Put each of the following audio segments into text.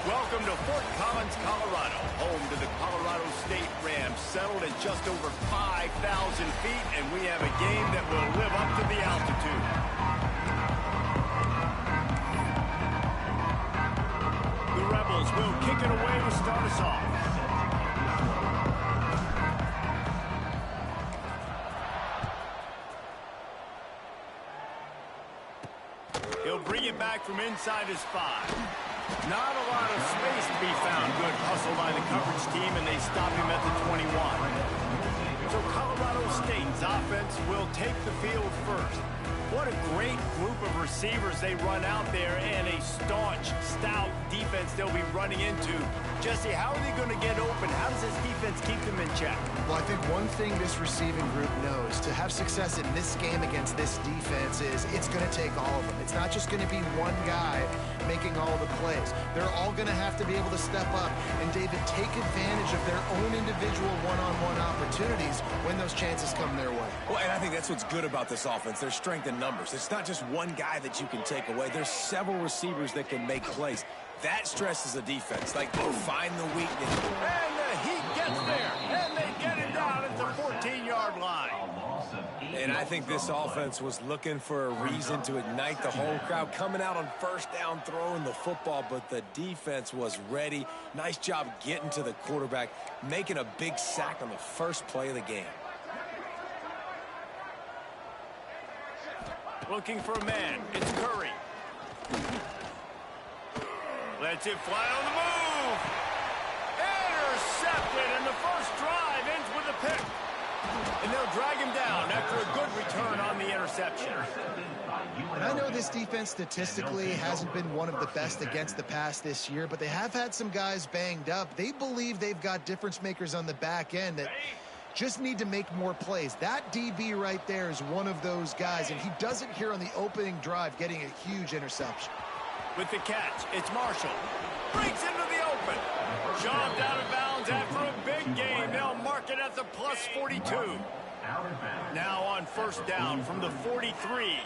Welcome to Fort Collins, Colorado, home to the Colorado State Rams, settled at just over 5,000 feet, and we have a game that will live up to the altitude. The Rebels will kick it away to start us off. He'll bring it back from inside his 5. Not a lot of space to be found. Good hustle by the coverage team, and they stop him at the 21. So Colorado State's offense will take the field first. What a great group of receivers they run out there, and a staunch, stout defense they'll be running into. Jesse, how are they going to get open? How does this defense keep them in check? Well, I think one thing this receiving group knows to have success in this game against this defense is it's going to take all of them. It's not just going to be one guy making all the plays. They're all going to have to be able to step up and, David, take advantage of their own individual one-on-one opportunities when those chances come their way. Well, and I think that's what's good about this offense. There's strength in numbers. It's not just one guy that you can take away. There's several receivers that can make plays. That stresses the defense. Like, find the weakness. And the Heat gets there, and they get it down at the 14-yard line. And I think this offense was looking for a reason to ignite the whole crowd, coming out on first down, throwing the football, but the defense was ready. Nice job getting to the quarterback, making a big sack on the first play of the game. Looking for a man. It's Curry. Lets it fly on the move. Intercepted, and the first drive ends with a pick. And they'll drag him down after a good return on the interception. And I know this defense statistically hasn't been one of the best against the pass this year, but they have had some guys banged up. They believe they've got difference makers on the back end that just need to make more plays. That DB right there is one of those guys, and he does it here on the opening drive, getting a huge interception. With the catch, it's Marshall. Breaks into the open. Shoved out of bounds after a big gain. They'll mark it at the plus 42. Now on first down from the 43.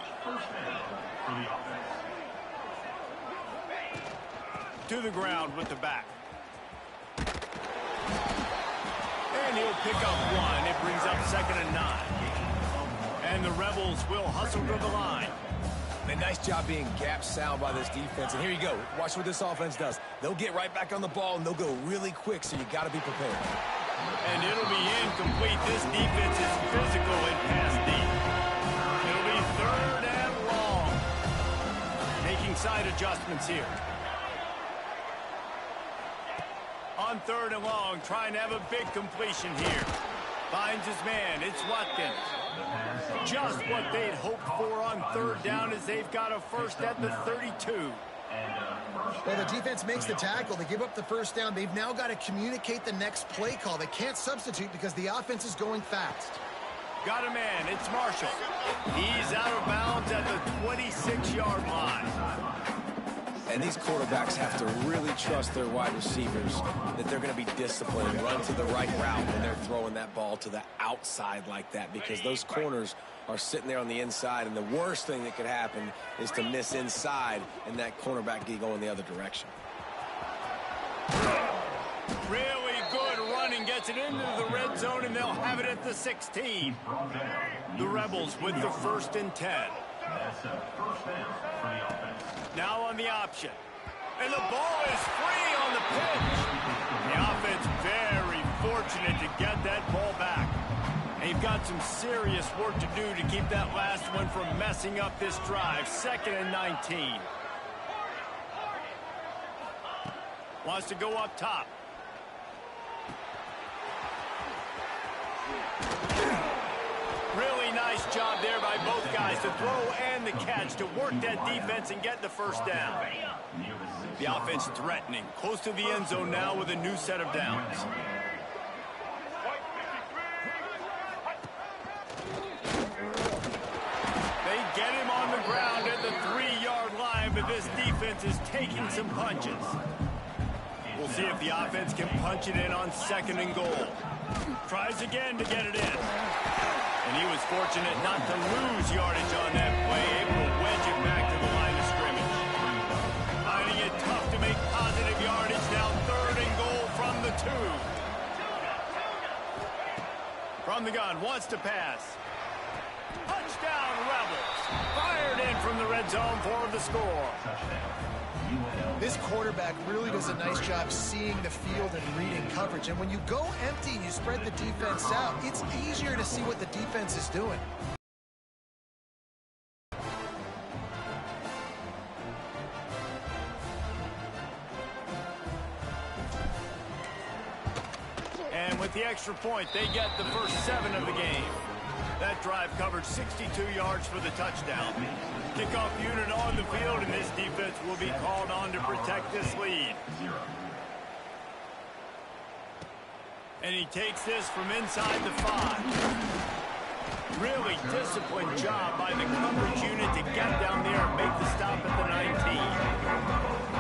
To the ground with the back. And he'll pick up one. It brings up 2nd and 9. And the Rebels will hustle to the line. A nice job being gap sound by this defense. And here you go. Watch what this offense does. They'll get right back on the ball, and they'll go really quick, so you got to be prepared. And it'll be incomplete. This defense is physical and pass deep. It'll be 3rd and long. Making side adjustments here. On 3rd and long, trying to have a big completion here. Finds his man. It's Watkins. Just what they'd hoped for on 3rd down as they've got a first at the 32. Well, the defense makes the tackle. They give up the first down. They've now got to communicate the next play call. They can't substitute because the offense is going fast. Got a man. It's Marshall. He's out of bounds at the 26-yard line. And these quarterbacks have to really trust their wide receivers that they're going to be disciplined and run to the right route when they're throwing that ball to the outside like that, because those corners are sitting there on the inside, and the worst thing that could happen is to miss inside and that cornerback get going the other direction. Really good running, gets it into the red zone, and they'll have it at the 16. The Rebels with the 1st and 10. Now on the option. And the ball is free on the pitch. The offense very fortunate to get that ball back. They've got some serious work to do to keep that last one from messing up this drive. 2nd and 19. Wants to go up top. Really nice job there by both guys to throw and the catch to work that defense and get the first down. The offense threatening, close to the end zone now with a new set of downs. They get him on the ground at the 3-yard line, but this defense is taking some punches. We'll see if the offense can punch it in on 2nd and goal. Tries again to get it in. And he was fortunate not to lose yardage on that play, able to wedge it back to the line of scrimmage. Finding it tough to make positive yardage. the gun, wants to pass. Touchdown, Rebels. Fired in from the red zone for the score. This quarterback really does a nice job seeing the field and reading coverage. And when you go empty and you spread the defense out, it's easier to see what the defense is doing. And with the extra point, they get the first 7 of the game. That drive covered 62 yards for the touchdown. Kickoff unit on the field, and this defense will be called on to protect this lead. And he takes this from inside the 5. Really disciplined job by the coverage unit to get down there and make the stop at the 19.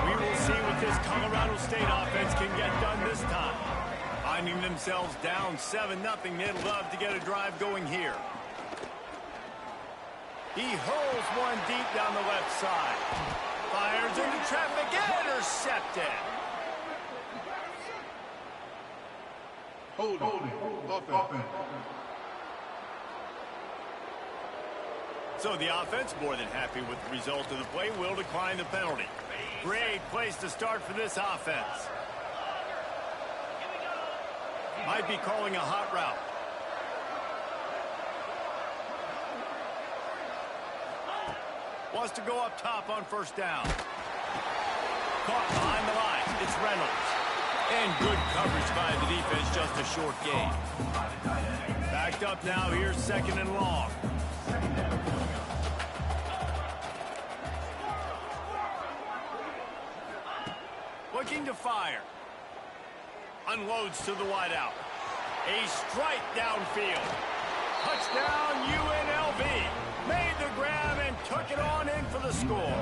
We will see what this Colorado State offense can get done this time. Finding themselves down 7-0, they'd love to get a drive going here. He hurls one deep down the left side. Fires into traffic, intercepted. Holding. Offense. So the offense, more than happy with the result of the play, will decline the penalty. Great place to start for this offense. Might be calling a hot route. Wants to go up top on first down. Caught behind the line. It's Reynolds. And good coverage by the defense, just a short gain. Backed up now, here's 2nd and long. Looking to fire. Unloads to the wideout. A strike downfield. Touchdown UNLV. Made the grab and took it on in for the score.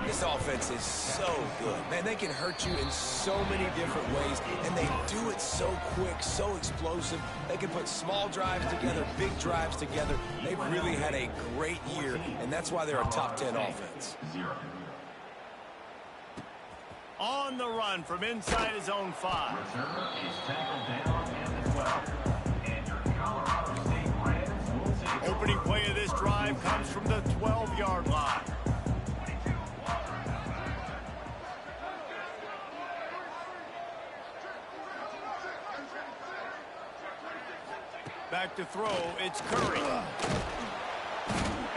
This offense is so good. Man, they can hurt you in so many different ways, and they do it so quick, so explosive. They can put small drives together, big drives together. They've really had a great year, and that's why they're a top 10 offense. On the run from inside his own 5. Opening play of this drive comes from the 12-yard line. Back to throw, it's Curry.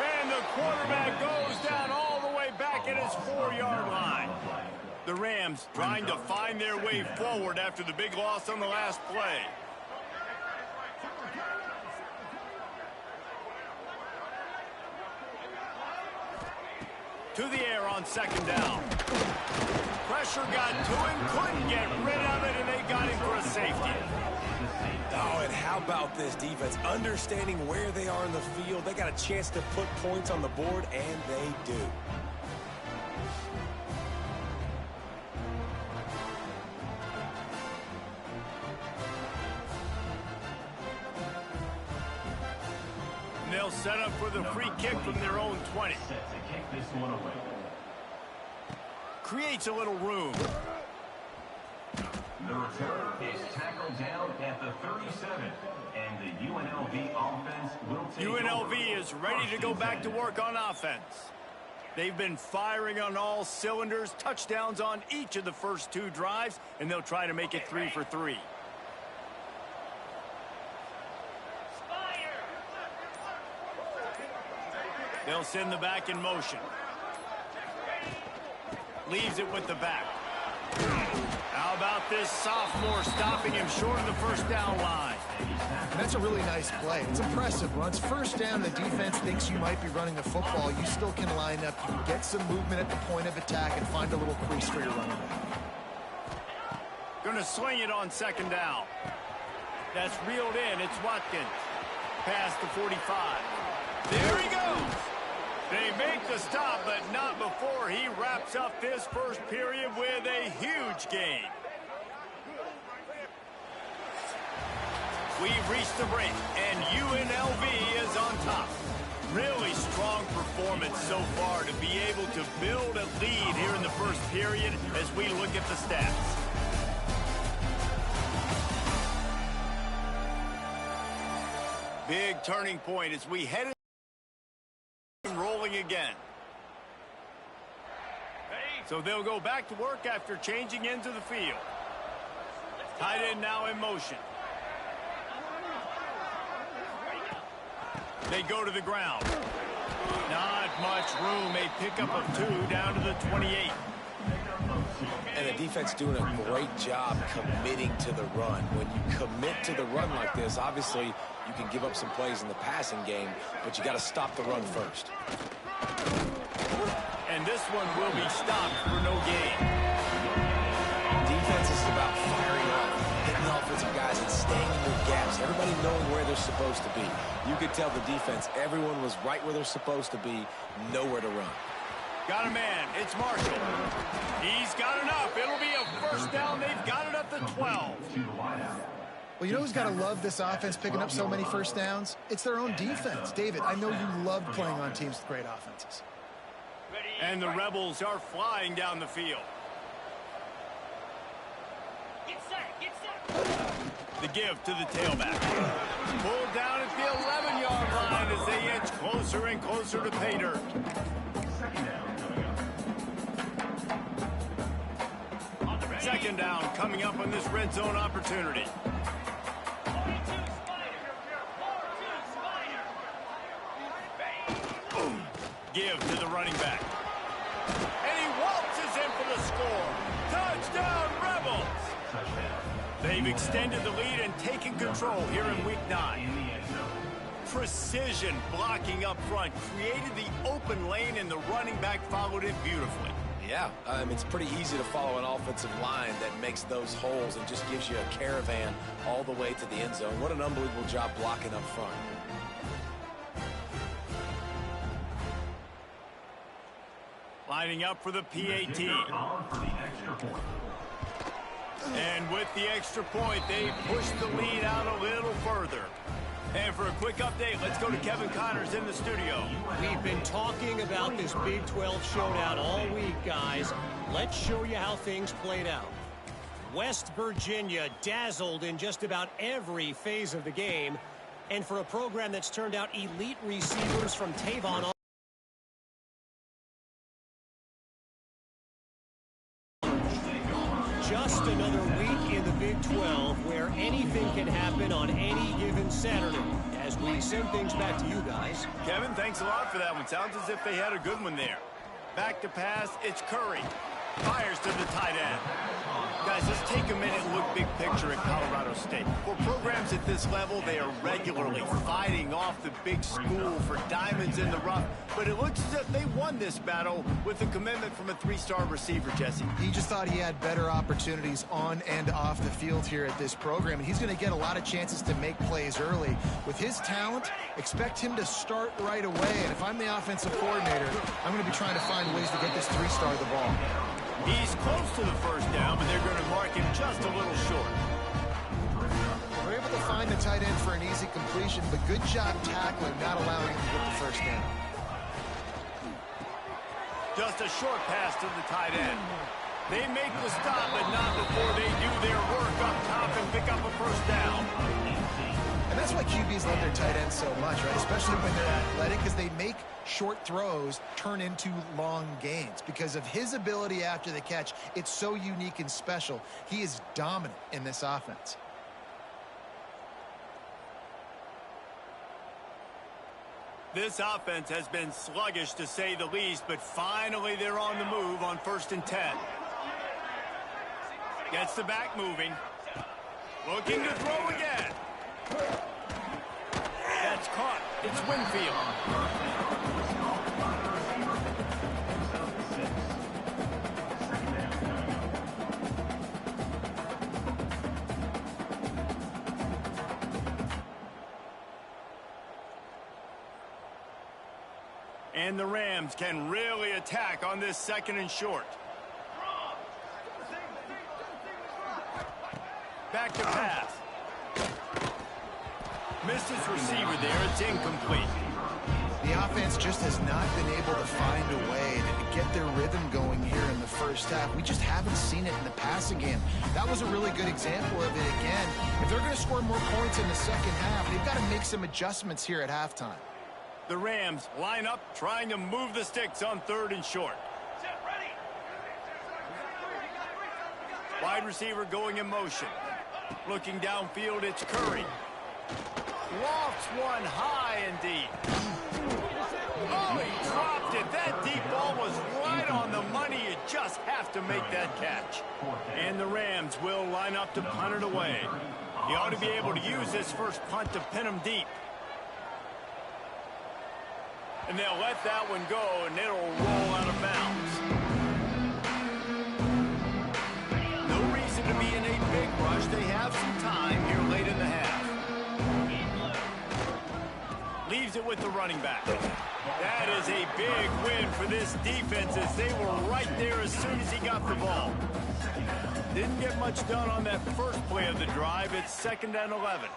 And the quarterback goes down all the way back at his 4-yard line. The Rams trying to find their way forward after the big loss on the last play. To the air on 2nd down. Pressure got to him, couldn't get rid of it, and they got him for a safety. Oh, and how about this defense? Understanding where they are in the field, they got a chance to put points on the board, and they do. They'll set up for the free kick from their own 20. Creates a little room. The return is tackled down at the 37, and the UNLV offense will take UNLV over. is ready to go back to work on offense. They've been firing on all cylinders, touchdowns on each of the first 2 drives, and they'll try to make it 3 for 3. They'll send the back in motion. Leaves it with the back. How about this sophomore stopping him short of the first down line? And that's a really nice play. It's impressive. Once first down, the defense thinks you might be running the football. You still can line up. You can get some movement at the point of attack and find a little crease for your running back. Going to swing it on 2nd down. That's reeled in. It's Watkins. Past the 45. There he goes. They make the stop, but not before he wraps up this first period with a huge gain. We've reached the break, and UNLV is on top. Really strong performance so far to be able to build a lead here in the first period as we look at the stats. Big turning point as we head rolling again. So they'll go back to work after changing into the field. Tight end now in motion. They go to the ground. Not much room. A pickup of 2 down to the 28. And the defense doing a great job committing to the run. When you commit to the run like this, obviously you can give up some plays in the passing game, but you got to stop the run first. And this one will be stopped for no gain. Defense is about firing off, hitting the offensive guys, and staying in their gaps. Everybody knowing where they're supposed to be. You could tell the defense, everyone was right where they're supposed to be, nowhere to run. Got a man. It's Marshall. He's got enough. It'll be a first down. They've got it up to 12. Well, you know who's got to love this offense picking up so many first downs? It's their own defense. David, I know you loved playing on teams with great offenses. And the Rebels are flying down the field. Get set, get set. The give to the tailback. Pulled down at the 11-yard line as they inch closer and closer to pay dirt. Second down coming up on this red zone opportunity. Give to the running back. And he waltzes in for the score. Touchdown, Rebels! They've extended the lead and taken control here in Week 9. Precision blocking up front created the open lane, and the running back followed it beautifully. Yeah, it's pretty easy to follow an offensive line that makes those holes and just gives you a caravan all the way to the end zone. What an unbelievable job blocking up front. Lining up for the PAT. And with the extra point, they push the lead out a little further. And for a quick update, let's go to Kevin Connors in the studio. We've been talking about this Big 12 showdown all week, guys. Let's show you how things played out. West Virginia dazzled in just about every phase of the game. And for a program that's turned out elite receivers from Tavon, just another week in the Big 12 where anything can happen on any given Saturday. As we send things back to you guys. Kevin, thanks a lot for that one. Sounds as if they had a good one there. Back to pass, it's Curry. Fires to the tight end. Guys, let's take a minute and look big picture at Colorado State. For programs at this level, they are regularly fighting off the big school for diamonds in the rough. But it looks as if they won this battle with a commitment from a 3-star receiver, Jesse. He just thought he had better opportunities on and off the field here at this program. And he's going to get a lot of chances to make plays early. With his talent, expect him to start right away. And if I'm the offensive coordinator, I'm going to be trying to find ways to get this 3-star the ball. He's close to the first down, but they're going to mark him just a little short. We're able to find the tight end for an easy completion, but good job tackling, not allowing him to get the first down. Just a short pass to the tight end. They make the stop, but not before they do their work up top and pick up a first down. And that's why QBs love their tight ends so much, right? Especially when they're athletic, because they make short throws turn into long gains. Because of his ability after the catch, it's so unique and special. He is dominant in this offense. This offense has been sluggish to say the least, but finally they're on the move on 1st and 10. Gets the back moving. Looking to throw again. That's caught. It's Winfield. And the Rams can really attack on this 2nd and short. Back to pass. Missed his receiver there. It's incomplete. The offense just has not been able to find a way to get their rhythm going here in the first half. We just haven't seen it in the passing game. That was a really good example of it again. If they're going to score more points in the second half, they've got to make some adjustments here at halftime. The Rams line up, trying to move the sticks on 3rd and short. Wide receiver going in motion. Looking downfield, it's Curry. Lofts one high and deep. Oh, he dropped it. That deep ball was right on the money. You just have to make that catch. And the Rams will line up to punt it away. You ought to be able to use this first punt to pin them deep. And they'll let that one go, and it'll roll out of bounds. No reason to be in a big rush. They have some time here late in the half. Leaves it with the running back. That is a big win for this defense as they were right there as soon as he got the ball. Didn't get much done on that first play of the drive. It's 2nd and 11.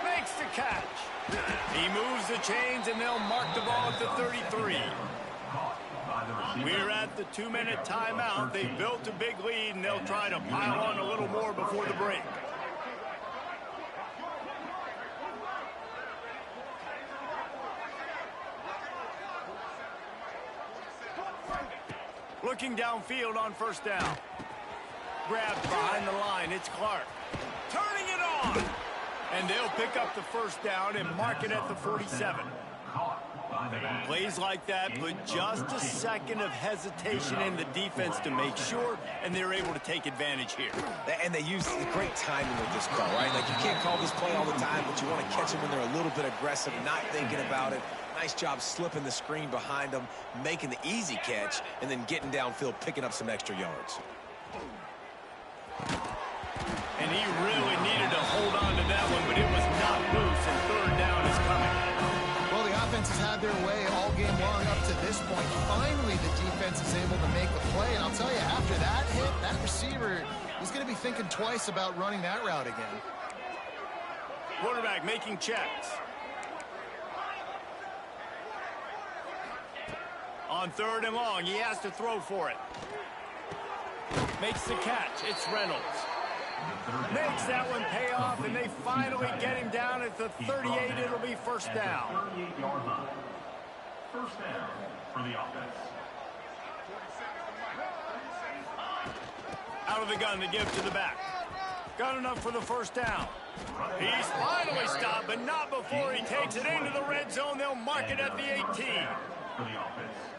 Makes the catch. He moves the chains and they'll mark the ball at the 33. We're at the 2-minute timeout. They built a big lead and they'll try to pile on a little more before the break. Looking downfield on 1st down. Grabbed behind the line. It's Clark. Turning it on. And they'll pick up the 1st down and mark it at the 47. Plays like that put just a second of hesitation in the defense to make sure, and they're able to take advantage here. And they use great timing with this call, right? Like, you can't call this play all the time, but you want to catch them when they're a little bit aggressive, not thinking about it. Nice job slipping the screen behind them, making the easy catch, and then getting downfield, picking up some extra yards. And he really needed to hold on to that one, but it was not loose, and 3rd down is coming. Well, the offense has had their way all game long up to this point. Finally, the defense is able to make a play, and I'll tell you, after that hit, that receiver is going to be thinking twice about running that route again. Quarterback making checks. On 3rd and long, he has to throw for it. Makes the catch. It's Reynolds. Makes that one pay off, and they finally get him down at the 38. It'll be 1st down. 38-yard line. 1st down for the offense. Out of the gun to give to the back. Got enough for the 1st down. He's finally stopped, but not before he takes it into the red zone. They'll mark it at the 18.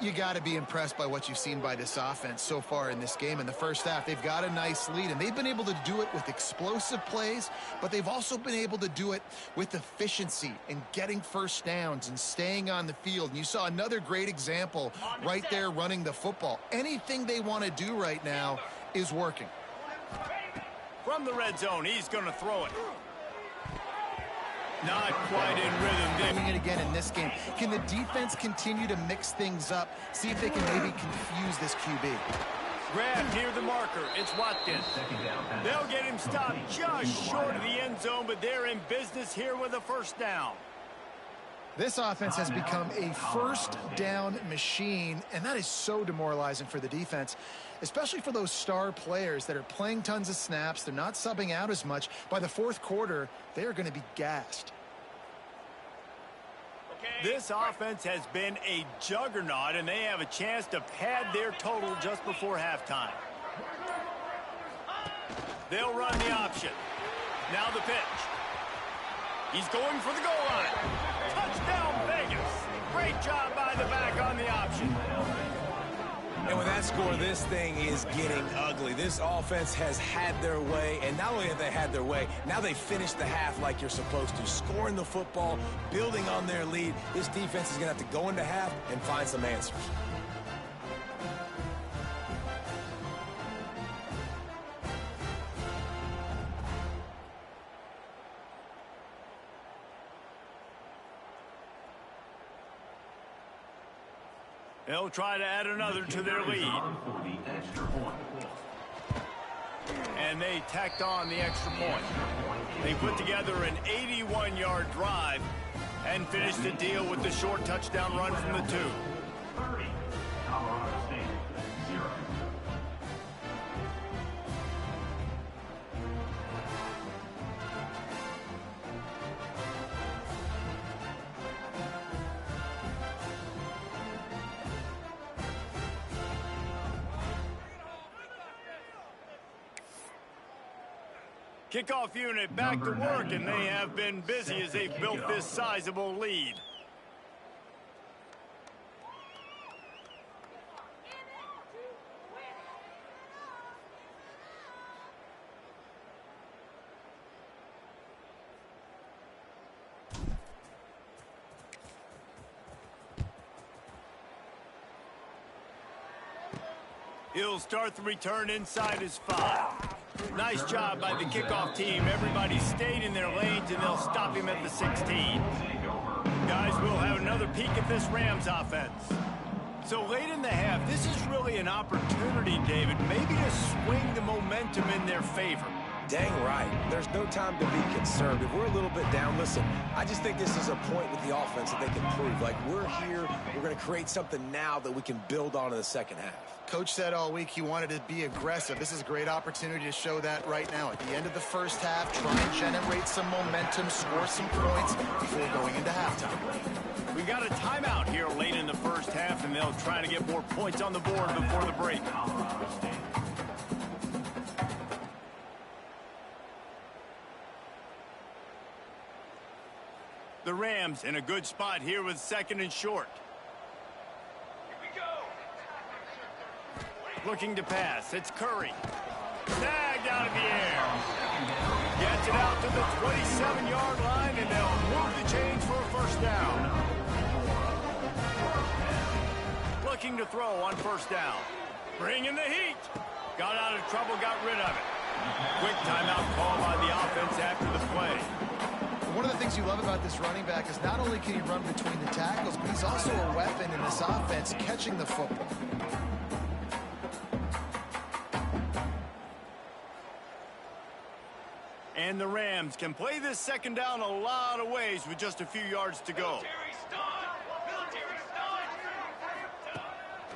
You got to be impressed by what you've seen by this offense so far in this game. In the first half, they've got a nice lead, and they've been able to do it with explosive plays, but they've also been able to do it with efficiency and getting 1st downs and staying on the field. And you saw another great example right there running the football. Anything they want to do right now is working. From the red zone, he's going to throw it. Not quite in rhythm. Doing it again in this game. Can the defense continue to mix things up? See if they can maybe confuse this QB. Grabbed near the marker. It's Watkins. They'll get him stopped just short of the end zone, but they're in business here with a 1st down. This offense has become a 1st down machine, and that is so demoralizing for the defense, especially for those star players that are playing tons of snaps. They're not subbing out as much. By the 4th quarter, they are going to be gassed. This offense has been a juggernaut, and they have a chance to pad their total just before halftime. They'll run the option. Now the pitch. He's going for the goal line. Touchdown, Vegas. Great job by the back on the option. And with that score, this thing is getting ugly. This offense has had their way, and not only have they had their way, now they finished the half like you're supposed to, scoring the football, building on their lead. This defense is going to have to go into half and find some answers. They'll try to add another to their lead. And they tacked on the extra point. They put together an 81-yard drive And finished the deal with the short touchdown run from the 2. 30, Colorado State, 0. Kickoff unit back to work, and they have been busy as they've built this sizable lead. He'll start the return inside his 5. Nice job by the kickoff team. Everybody stayed in their lanes, and they'll stop him at the 16. Guys, we'll have another peek at this Rams offense. So late in the half, this is really an opportunity, David, maybe to swing the momentum in their favor. Dang right. There's no time to be concerned. If we're a little bit down, listen, I just think this is a point with the offense that they can prove. Like, we're here, we're going to create something now that we can build on in the second half. Coach said all week he wanted to be aggressive. This is a great opportunity to show that right now. At the end of the first half, try and generate some momentum, score some points before going into halftime. We got a timeout here late in the first half, and they'll try to get more points on the board before the break. The Rams in a good spot here with 2nd and short. Looking to pass. It's Curry. Snagged out of the air. Gets it out to the 27-yard line, and they'll move the chains for a first down. Looking to throw on first down. Bringing the heat. Got out of trouble, got rid of it. Quick timeout call by the offense after the play. One of the things you love about this running back is not only can he run between the tackles, but he's also a weapon in this offense catching the football. And the Rams can play this second down a lot of ways with just a few yards to go.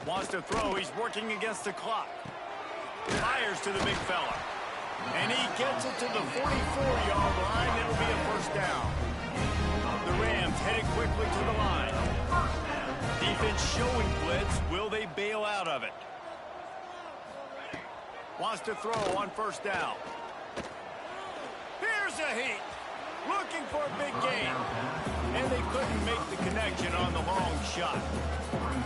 Wants to throw. He's working against the clock. Fires to the big fella. And he gets it to the 44-yard line. It'll be a first down. The Rams headed quickly to the line. Defense showing blitz. Will they bail out of it? Wants to throw on first down. Here's a heat. Looking for a big gain. And they couldn't make the connection on the long shot.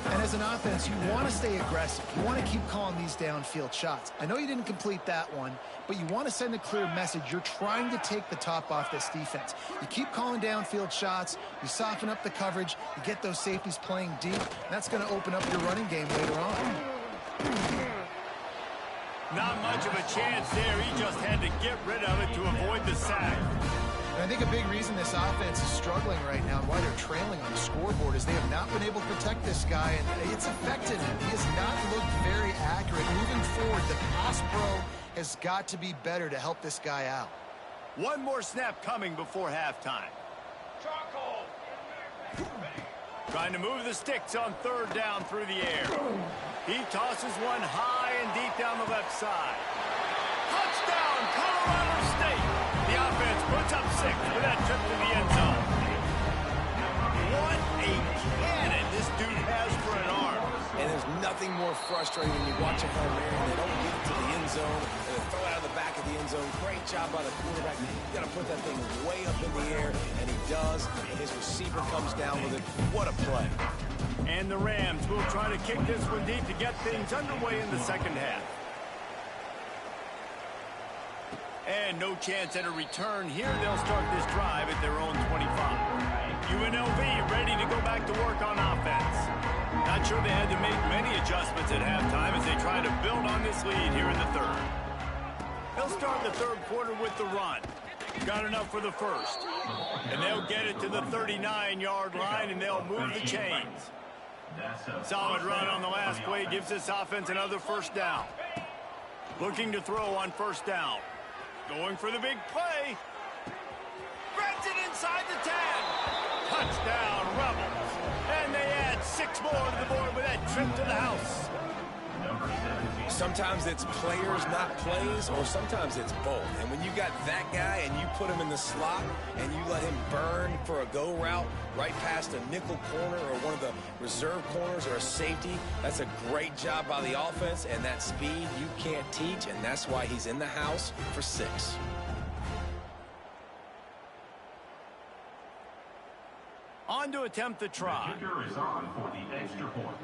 And as an offense, you want to stay aggressive. You want to keep calling these downfield shots. I know you didn't complete that one, but you want to send a clear message. You're trying to take the top off this defense. You keep calling downfield shots. You soften up the coverage. You get those safeties playing deep. That's going to open up your running game later on. Not much of a chance there. He just had to get rid of it to avoid the sack. And I think a big reason this offense is struggling right now and why they're trailing on the scoreboard is they have not been able to protect this guy, and it's affected him. He has not looked very accurate. Moving forward, the pass pro has got to be better to help this guy out. One more snap coming before halftime. Trying to move the sticks on third down through the air. He tosses one high and deep down the left side. Touchdown, Colorado State. The offense puts up 6 with that trip to the end zone. What a cannon this dude has for an arm. And there's nothing more frustrating when you watch a Hail Mary and they don't get it to the end zone and they throw it out of the back of the end zone. Great job by the quarterback. You got to put that thing way up in the air, and he does. And his receiver comes down with it. What a play. And the Rams will try to kick this one deep to get things underway in the second half. And no chance at a return here. They'll start this drive at their own 25. UNLV ready to go back to work on offense. Not sure they had to make many adjustments at halftime as they try to build on this lead here in the third. They'll start the third quarter with the run. Got enough for the first. And they'll get it to the 39-yard line, and they'll move the chains. Solid run on the last play gives this offense another first down. Looking to throw on first down. Going for the big play. Threads it inside the 10. Touchdown, Rebels. And they add 6 more to the board with that trip to the house. Sometimes it's players, not plays, or sometimes it's both. And when you got that guy and you put him in the slot and you let him burn for a go route right past a nickel corner or one of the reserve corners or a safety, that's a great job by the offense, and that speed you can't teach, and that's why he's in the house for 6. On to attempt the try. The kicker is on for the extra point.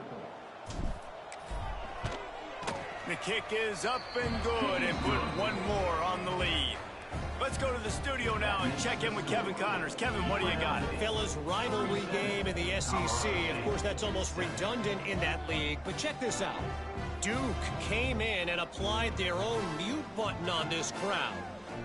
The kick is up and good and put 1 more on the lead. Let's go to the studio now and check in with Kevin Connors. Kevin, what do you got? Fellas, rivalry game in the SEC. Of course, that's almost redundant in that league. But check this out. Duke came in and applied their own mute button on this crowd.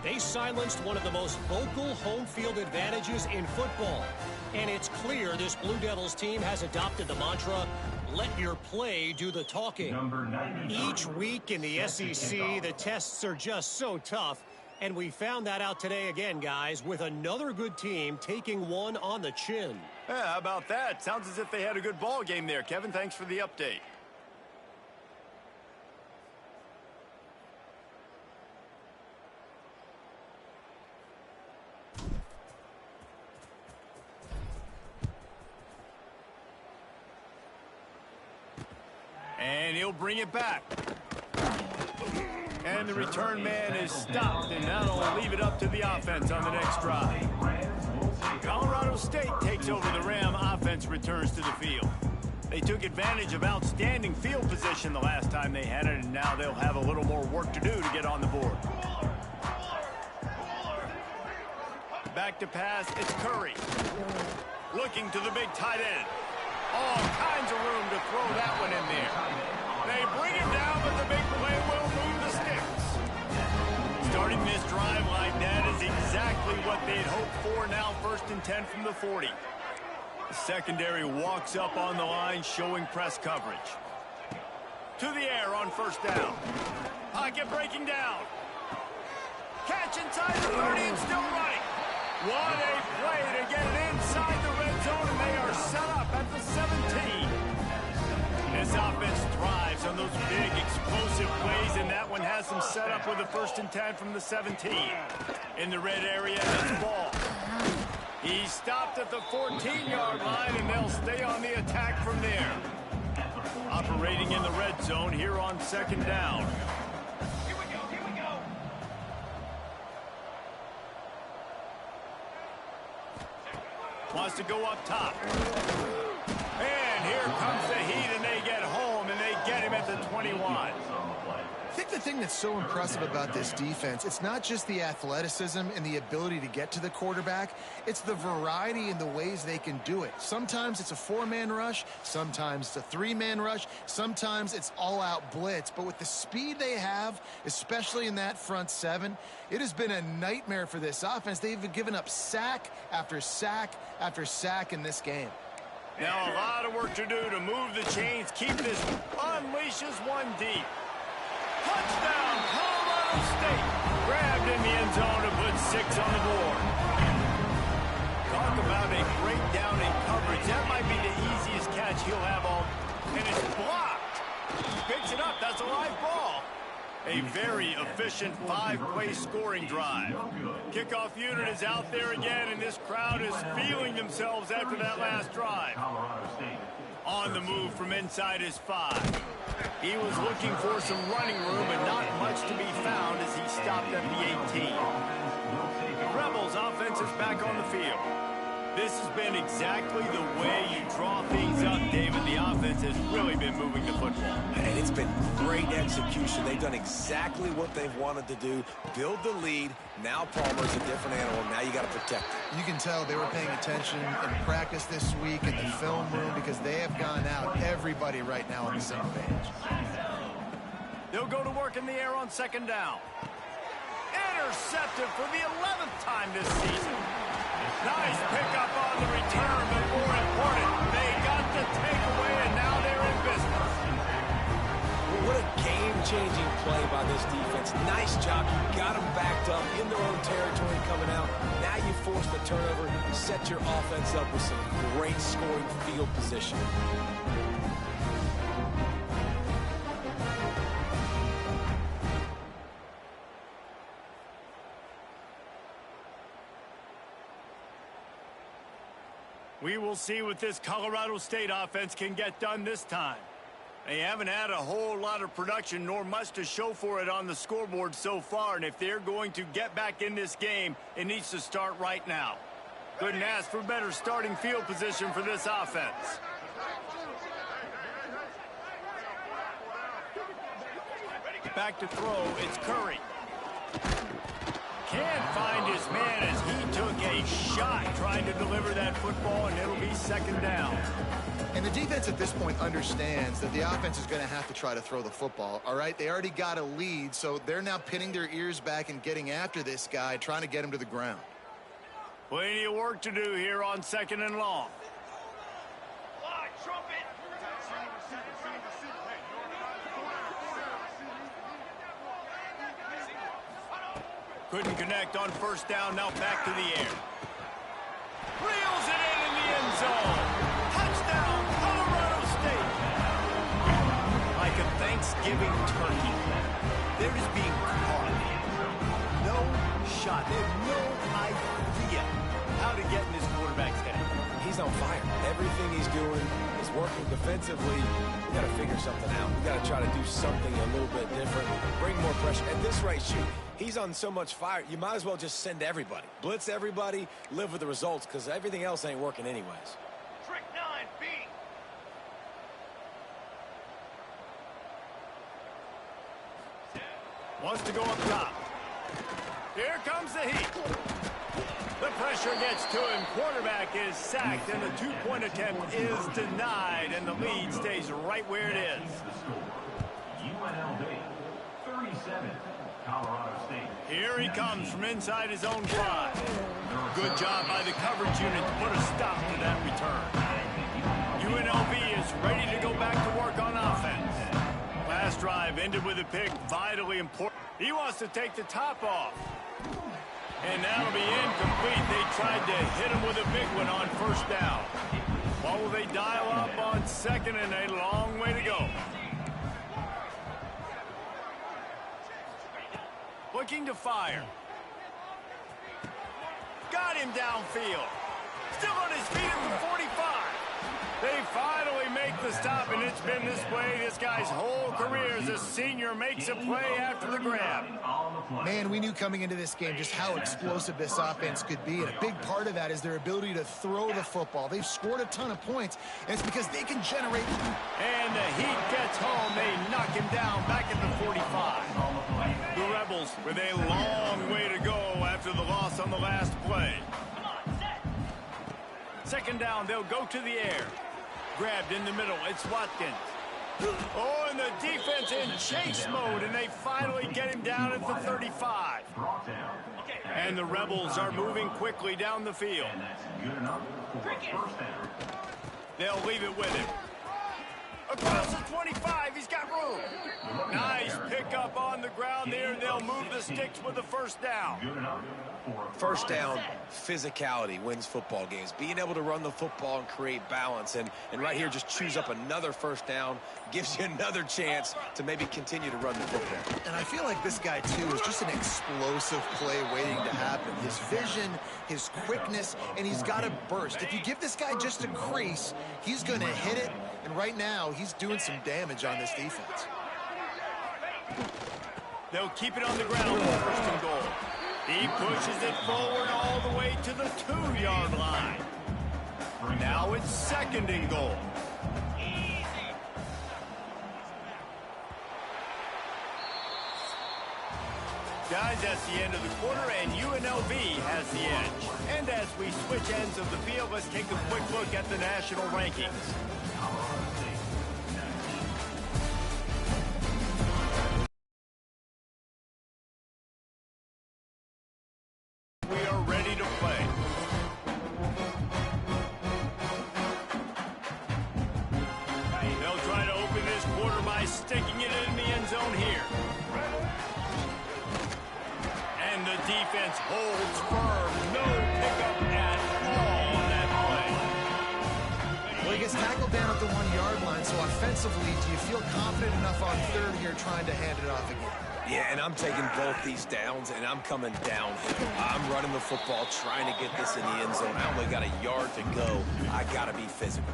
They silenced one of the most vocal home field advantages in football. And it's clear this Blue Devils team has adopted the mantra, let your play do the talking. Each week in the SEC, the tests are just so tough. And we found that out today again, guys, with another good team taking one on the chin. Yeah, how about that? Sounds as if they had a good ball game there. Kevin, thanks for the update. And he'll bring it back. And the return man is stopped, and that'll leave it up to the offense on the next drive. Colorado State takes over the Ram. Offense returns to the field. They took advantage of outstanding field position the last time they had it, and now they'll have a little more work to do to get on the board. Back to pass, it's Curry. Looking to the big tight end. All kinds of room to throw that one in there. They bring him down, but the big play will move the sticks. Starting this drive like that is exactly what they'd hoped for. Now 1st and 10 from the 40. The secondary walks up on the line, showing press coverage. To the air on 1st down. Pocket breaking down. Catch inside the 30 and still running. What a play to get it inside the red zone, and they are set up at the 17. This offense thrives on those big, explosive plays, and that one has them set up with a 1st and 10 from the 17. In the red area, it's Ball. He's stopped at the 14-yard line, and they'll stay on the attack from there. Operating in the red zone here on 2nd down. Wants to go up top. And here comes the heat, and they get home, and they get him at the 21. I think the thing that's so impressive about this defense, it's not just the athleticism and the ability to get to the quarterback, it's the variety in the ways they can do it. Sometimes it's a 4-man rush, sometimes it's a 3-man rush, sometimes it's all-out blitz. But with the speed they have, especially in that front 7, it has been a nightmare for this offense. They've given up sack after sack after sack in this game. Now a lot of work to do to move the chains, keep this, unleashes one deep. Touchdown, Colorado State. Grabbed in the end zone to put 6 on the board. Talk about a breakdown in coverage. That might be the easiest catch he'll have all. And it's blocked. Picks it up. That's a live ball. A very efficient 5-play scoring drive. Kickoff unit is out there again, and this crowd is feeling themselves after that last drive. On the move from inside his 5. He was looking for some running room, and not much to be found as he stopped at the 18. The Rebels offense is back on the field. This has been exactly the way you draw things up, David. The offense has really been moving the football. And it's been great execution. They've done exactly what they've wanted to do. Build the lead. Now Palmer's a different animal. Now you got to protect it. You can tell they were paying attention in practice this week in the film room because they have gone out, everybody right now on the same page. They'll go to work in the air on 2nd down. Intercepted for the 11th time this season. Nice pickup on the return, but more important, they got the takeaway, and now they're in business. What a game game-changing play by this defense. Nice job. You got them backed up in their own territory coming out. Now you force the turnover, set your offense up with some great scoring field position. We will see what this Colorado State offense can get done this time. They haven't had a whole lot of production, nor much to show for it on the scoreboard so far, and if they're going to get back in this game, it needs to start right now. Couldn't ask for better starting field position for this offense. Back to throw, it's Curry. Can't find his man as he took a shot trying to deliver that football, and it'll be second down. And the defense at this point understands that the offense is going to have to try to throw the football, all right? They already got a lead, so they're now pinning their ears back and getting after this guy, trying to get him to the ground. Plenty of work to do here on second and long. Couldn't connect on first down, now back to the air. Reels it in the end zone. Touchdown, Colorado State. Like a Thanksgiving turkey. They're just being caught. No shot. They have no idea how to get in this quarterback's head. He's on fire. Everything he's doing is working defensively. We got to figure something out. We got to try to do something a little bit different. Bring more pressure. At this rate, shoot. He's on so much fire, you might as well just send everybody. Blitz everybody, live with the results, because everything else ain't working anyways. Trick 9B. Wants to go up top. Here comes the heat. The pressure gets to him. Quarterback is sacked, and the two-point attempt is denied, and the lead stays right where it is. UNLV 37. Colorado State. Here he comes from inside his own 5. Good job by the coverage unit to put a stop to that return. UNLV is ready to go back to work on offense. Last drive ended with a pick, vitally important. He wants to take the top off. And that'll be incomplete. They tried to hit him with a big one on first down. What will they dial up on second, and a long way to go. Looking to fire. Got him downfield. Still on his feet at the 45. They finally make the stop, and it's been this way this guy's whole career as a senior makes a play after the grab. Man, we knew coming into this game just how explosive this offense could be, and a big part of that is their ability to throw the football. They've scored a ton of points, and it's because they can generate. And the Heat gets home. They knock him down back at the 45. The Rebels with a long way to go after the loss on the last play. Second down, they'll go to the air. Grabbed in the middle, it's Watkins. Oh, and the defense in chase mode, and they finally get him down at the 35. And the Rebels are moving quickly down the field. They'll leave it with him. Across the 25, he's got room. Nice pickup on the ground there. They'll move the sticks with the first down. First down, physicality wins football games. Being able to run the football and create balance. And right here, just choose up another first down. Gives you another chance to maybe continue to run the football. And I feel like this guy, too, is just an explosive play waiting to happen. His vision, his quickness, and he's got a burst. If you give this guy just a crease, he's going to hit it. And right now, he's doing some damage on this defense. They'll keep it on the ground for first and goal. He pushes it forward all the way to the 2-yard line. Now it's second and goal. Guys, that's the end of the quarter, and UNLV has the edge. And as we switch ends of the field, let's take a quick look at the national rankings. We are ready to play. They'll try to open this quarter by try sticking it in the end zone here. And the defense holds firm. No pickup at all on that play. Well, he gets tackled down at the 1-yard line, so offensively, do you feel confident enough on third here trying to hand it off again? Yeah, and I'm taking both these downs, and I'm coming downhill. I'm running the football, trying to get this in the end zone. I only got a yard to go. I got to be physical.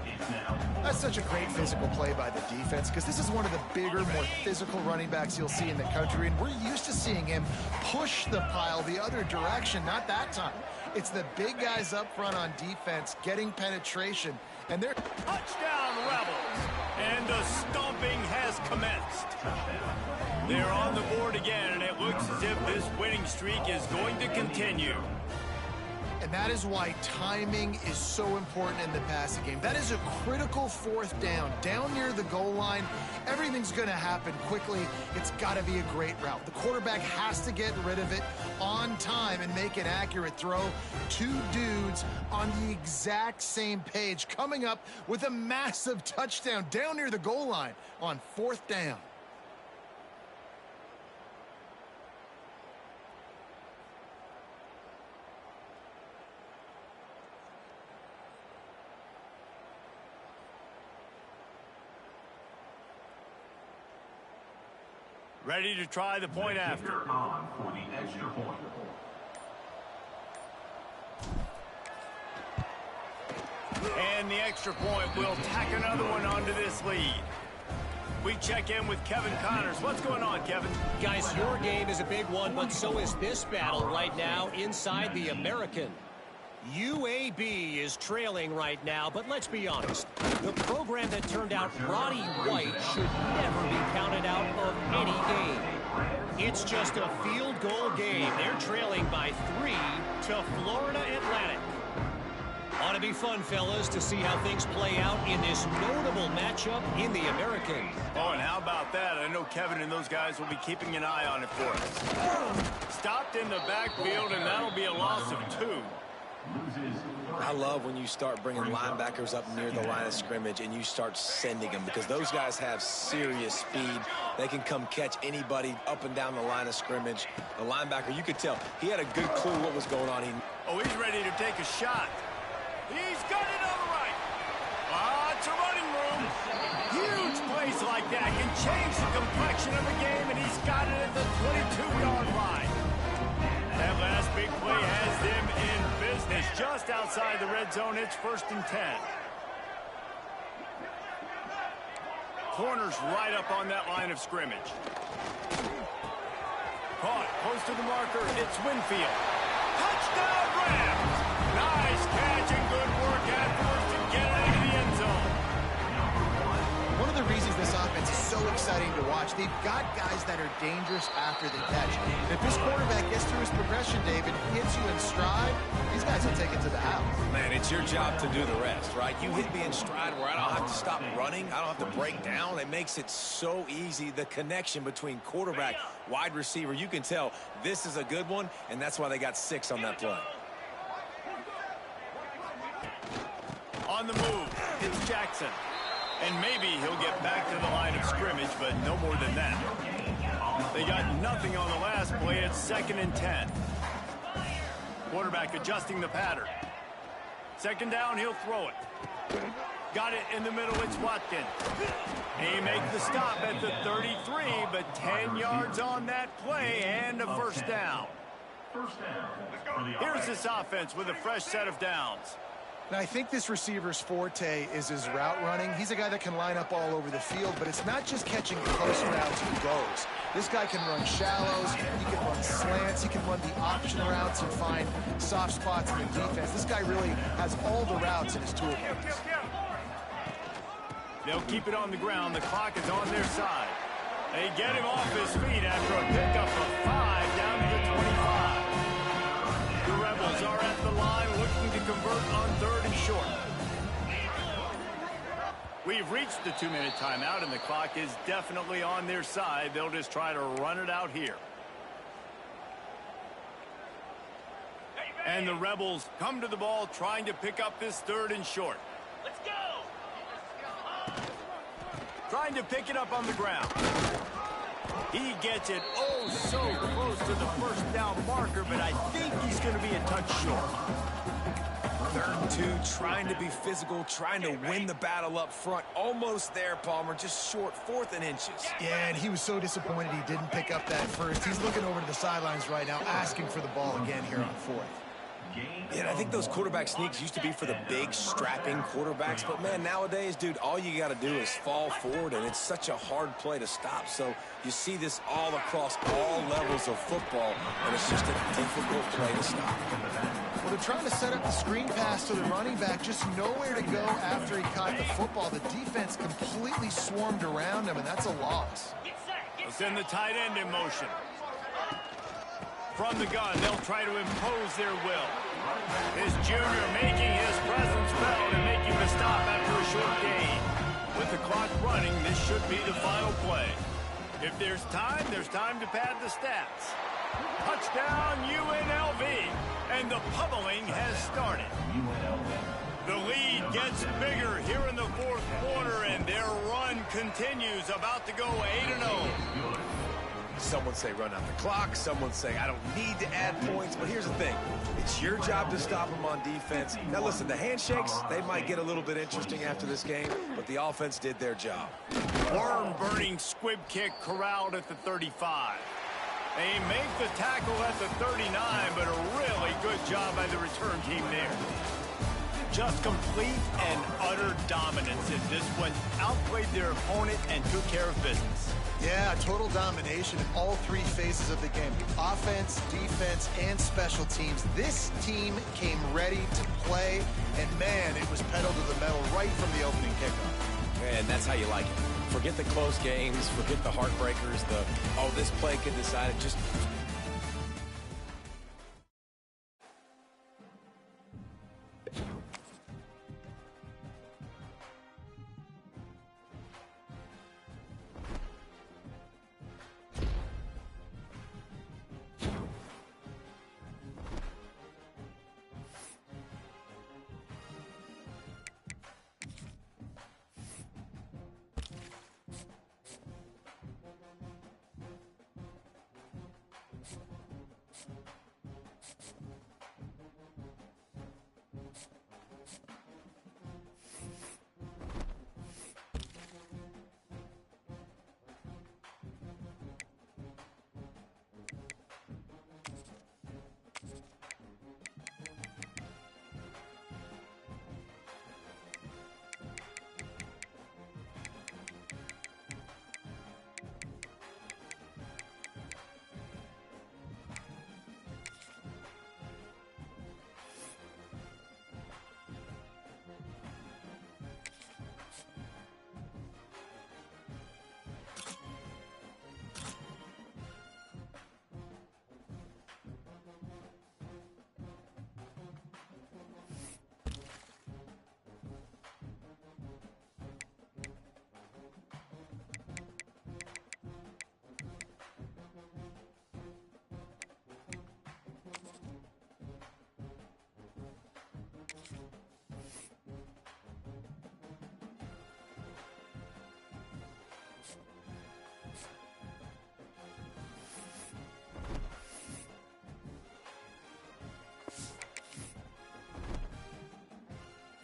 That's such a great physical play by the defense because this is one of the bigger, more physical running backs you'll see in the country, and we're used to seeing him push the pile the other direction. Not that time. It's the big guys up front on defense getting penetration, and they're... Touchdown, Rebels! And the stomping has commenced. They're on the board again, and it looks as if this winning streak is going to continue. And that is why timing is so important in the passing game. That is a critical fourth down. Down near the goal line, everything's going to happen quickly. It's got to be a great route. The quarterback has to get rid of it on time and make an accurate throw. Two dudes on the exact same page coming up with a massive touchdown down near the goal line on fourth down. Ready to try the point after. On for the extra point. And the extra point will tack another one onto this lead. We check in with Kevin Connors. What's going on, Kevin? Guys, your game is a big one, but so is this battle right now inside the American. UAB is trailing right now, but let's be honest. The program that turned out Roddy White should never be counted out of any game. It's just a field goal game. They're trailing by 3 to Florida Atlantic. Ought to be fun, fellas, to see how things play out in this notable matchup in the American. Oh, and how about that? I know Kevin and those guys will be keeping an eye on it for us. Stopped in the backfield, and that'll be a loss of 2. I love when you start bringing linebackers up near the line of scrimmage and you start sending them because those guys have serious speed. They can come catch anybody up and down the line of scrimmage. The linebacker, you could tell, he had a good clue what was going on. Oh, he's ready to take a shot. He's got it on the right. Lots of running room. Huge plays like that can change the complexion of the game, and he's got it at the 22-yard line. That last big play has them in business just outside the red zone. It's 1st and 10. Corners right up on that line of scrimmage. Caught close to the marker. It's Winfield. Touchdown Rams! Nice catch and good work afterwards to get it into the end zone. One of the reasons this offense is so exciting to watch, they've got guys that are dangerous after the catch. And if this quarterback gets through his progression, David, hits you in stride, these guys will take it to the house. Man, it's your job to do the rest, right? You hit me in stride where I don't have to stop running. I don't have to break down. It makes it so easy. The connection between quarterback, wide receiver, you can tell this is a good one, and that's why they got 6 on that play. On the move, it's Jackson. And maybe he'll get back to the line of scrimmage, but no more than that. They got nothing on the last play. It's 2nd and 10. Quarterback adjusting the pattern. 2nd down, he'll throw it. Got it in the middle, it's Watkins. He makes the stop at the 33, but 10 yards on that play and a 1st down. Here's this offense with a fresh set of downs. Now, I think this receiver's forte is his route running. He's a guy that can line up all over the field, but it's not just catching close routes and goes. This guy can run shallows, he can run slants, he can run the option routes and find soft spots in the defense. This guy really has all the routes in his toolbox. They'll keep it on the ground. The clock is on their side. They get him off his feet after a pickup of 5 down to the 25. The Rebels are at the line looking to convert on 3rd and short. We've reached the 2-minute timeout, and the clock is definitely on their side. They'll just try to run it out here. And the Rebels come to the ball trying to pick up this 3rd and short. Let's go! Trying to pick it up on the ground. He gets it oh so close to the first down marker, but I think he's going to be a touch short. 3rd and 2, trying to be physical, trying to win the battle up front. Almost there, Palmer, just short, 4th and inches. Yeah, and he was so disappointed he didn't pick up that first. He's looking over to the sidelines right now, asking for the ball again here on 4th. Yeah, and I think those quarterback sneaks used to be for the big, strapping quarterbacks. But, man, nowadays, dude, all you got to do is fall forward, and it's such a hard play to stop. So you see this all across all levels of football, and it's just a difficult play to stop. Well, they're trying to set up the screen pass to the running back, just nowhere to go after he caught the football. The defense completely swarmed around him, and that's a loss. It's in the tight end in motion. From the gun, they'll try to impose their will. His junior making his presence felt and making the stop after a short gain. With the clock running, this should be the final play. If there's time to pad the stats. Touchdown UNLV, and the pummeling has started. The lead gets bigger here in the 4th quarter, and their run continues, about to go 8-0. Someone say run out the clock. Someone say I don't need to add points. But here's the thing. It's your job to stop them on defense. Now, listen, the handshakes, they might get a little bit interesting after this game, but the offense did their job. Worm-burning squib kick corralled at the 35. They make the tackle at the 39, but a really good job by the return team there. Just complete and utter dominance in this one. Outplayed their opponent and took care of business. Yeah, total domination in all 3 phases of the game. Offense, defense, and special teams. This team came ready to play, and man, it was pedal to the metal right from the opening kickoff. And that's how you like it. Forget the close games, forget the heartbreakers, this play could decide it. Just